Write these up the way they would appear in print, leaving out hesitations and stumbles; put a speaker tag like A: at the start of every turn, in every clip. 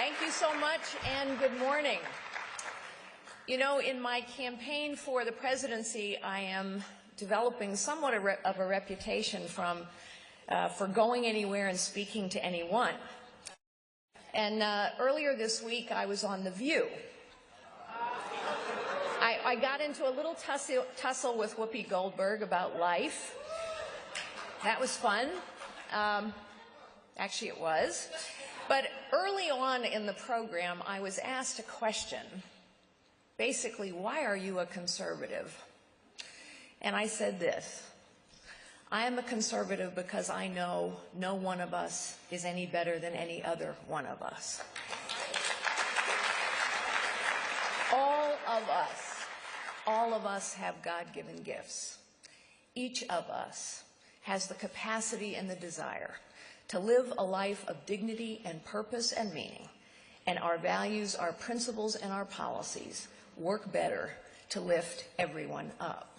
A: Thank you so much, and good morning. You know, in my campaign for the presidency, I am developing somewhat of a reputation for going anywhere and speaking to anyone. And earlier this week, I was on The View. I got into a little tussle with Whoopi Goldberg about life. That was fun. Actually, it was. But early on in the program, I was asked a question. Basically, why are you a conservative? And I said this: I am a conservative because I know no one of us is any better than any other one of us. All of us have God-given gifts. Each of us has the capacity and the desire to live a life of dignity and purpose and meaning, and our values, our principles, and our policies work better to lift everyone up.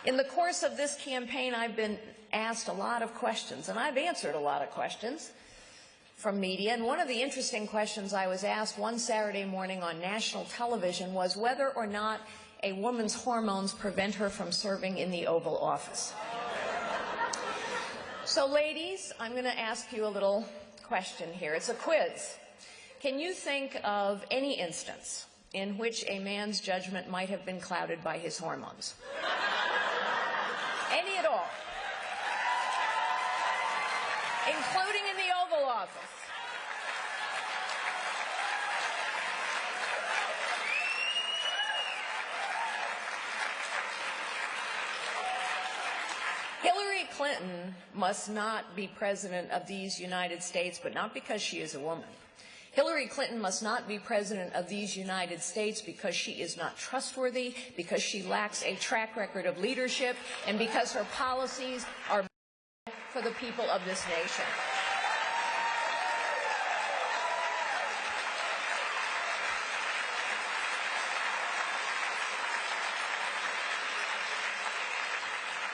A: In the course of this campaign, I've been asked a lot of questions, and I've answered a lot of questions from media. And one of the interesting questions I was asked one Saturday morning on national television was whether or not a woman's hormones prevent her from serving in the Oval Office. So, ladies, I'm going to ask you a little question here. It's a quiz. Can you think of any instance in which a man's judgment might have been clouded by his hormones? Any at all? Including in the Oval Office. Hillary Clinton must not be president of these United States, but not because she is a woman. Hillary Clinton must not be president of these United States because she is not trustworthy, because she lacks a track record of leadership, and because her policies are bad for the people of this nation.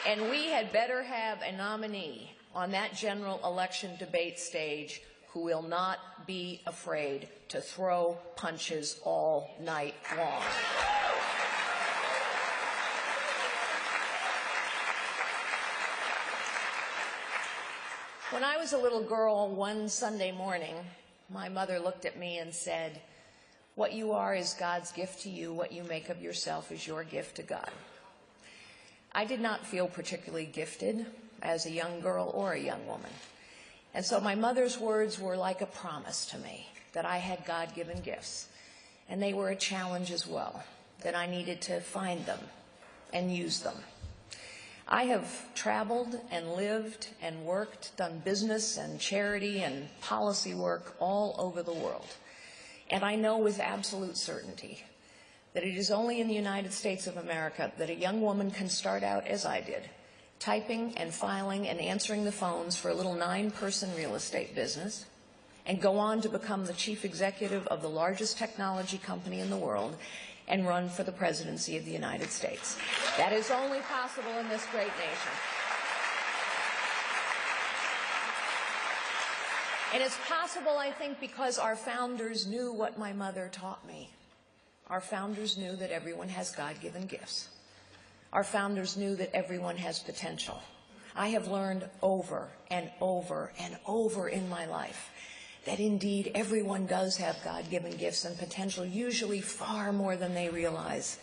A: And we had better have a nominee on that general election debate stage who will not be afraid to throw punches all night long. When I was a little girl, one Sunday morning, my mother looked at me and said, "What you are is God's gift to you. What you make of yourself is your gift to God." I did not feel particularly gifted as a young girl or a young woman. And so my mother's words were like a promise to me that I had God-given gifts. And they were a challenge as well, that I needed to find them and use them. I have traveled and lived and worked, done business and charity and policy work all over the world. And I know with absolute certainty that it is only in the United States of America that a young woman can start out as I did, typing and filing and answering the phones for a little 9-person real estate business, and go on to become the chief executive of the largest technology company in the world and run for the presidency of the United States. That is only possible in this great nation. And it's possible, I think, because our founders knew what my mother taught me. Our founders knew that everyone has God-given gifts. Our founders knew that everyone has potential. I have learned over and over and over in my life that indeed everyone does have God-given gifts and potential, usually far more than they realize.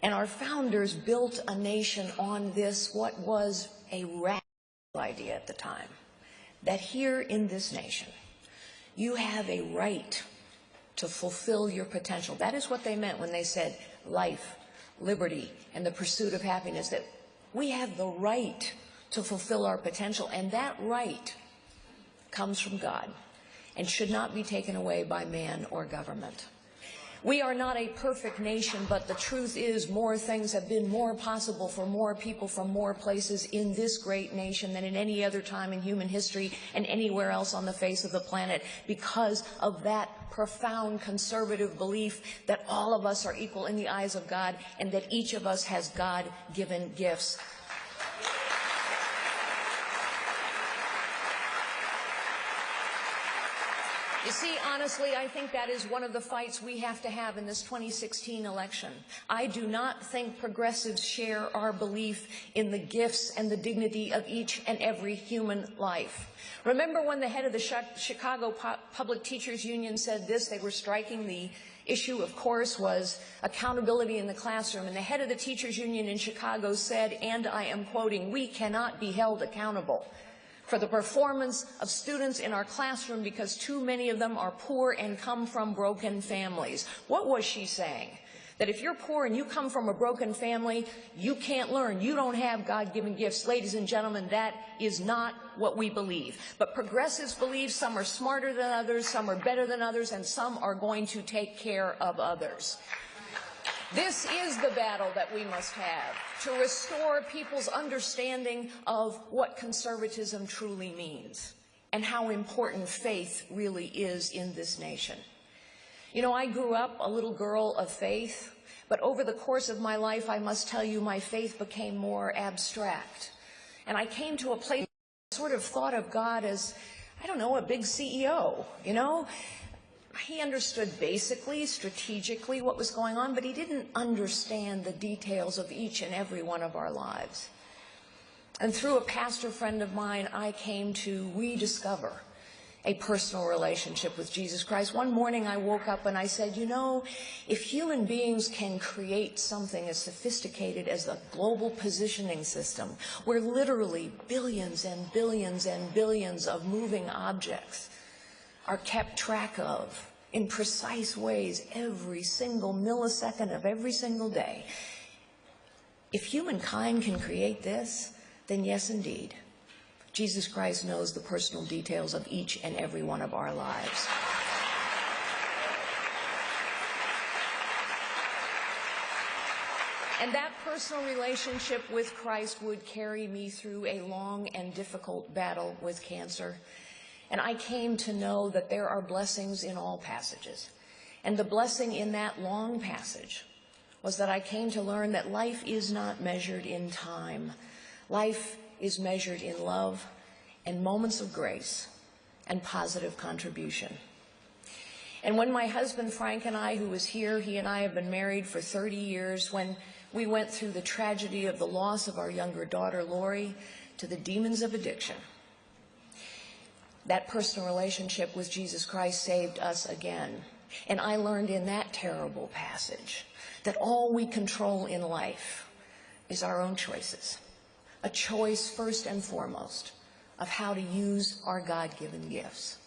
A: And our founders built a nation on this, what was a radical idea at the time, that here in this nation, you have a right to fulfill your potential. That is what they meant when they said life, liberty, and the pursuit of happiness, that we have the right to fulfill our potential, and that right comes from God and should not be taken away by man or government. We are not a perfect nation, but the truth is more things have been more possible for more people from more places in this great nation than in any other time in human history and anywhere else on the face of the planet because of that profound conservative belief that all of us are equal in the eyes of God and that each of us has God-given gifts. You see, honestly, I think that is one of the fights we have to have in this 2016 election. I do not think progressives share our belief in the gifts and the dignity of each and every human life. Remember when the head of the Chicago Public Teachers Union said this? They were striking. The issue, of course, was accountability in the classroom. And the head of the teachers union in Chicago said, and I am quoting, "We cannot be held accountable for the performance of students in our classroom because too many of them are poor and come from broken families." What was she saying? That if you're poor and you come from a broken family, you can't learn. You don't have God-given gifts. Ladies and gentlemen, that is not what we believe. But progressives believe some are smarter than others, some are better than others, and some are going to take care of others. This is the battle that we must have to restore people's understanding of what conservatism truly means and how important faith really is in this nation. You know, I grew up a little girl of faith, but over the course of my life, I must tell you, my faith became more abstract. And I came to a place where I sort of thought of God as, I don't know, a big CEO, you know? He understood basically, strategically what was going on, but he didn't understand the details of each and every one of our lives. And through a pastor friend of mine, I came to rediscover a personal relationship with Jesus Christ. One morning I woke up and I said, you know, if human beings can create something as sophisticated as a global positioning system, where literally billions and billions and billions of moving objects are kept track of in precise ways every single millisecond of every single day, if humankind can create this, then yes, indeed, Jesus Christ knows the personal details of each and every one of our lives. And that personal relationship with Christ would carry me through a long and difficult battle with cancer. And I came to know that there are blessings in all passages. And the blessing in that long passage was that I came to learn that life is not measured in time. Life is measured in love and moments of grace and positive contribution. And when my husband Frank and I, who was here, he and I have been married for 30 years, when we went through the tragedy of the loss of our younger daughter, Lori, to the demons of addiction, that personal relationship with Jesus Christ saved us again. And I learned in that terrible passage that all we control in life is our own choices. A choice, first and foremost, of how to use our God-given gifts.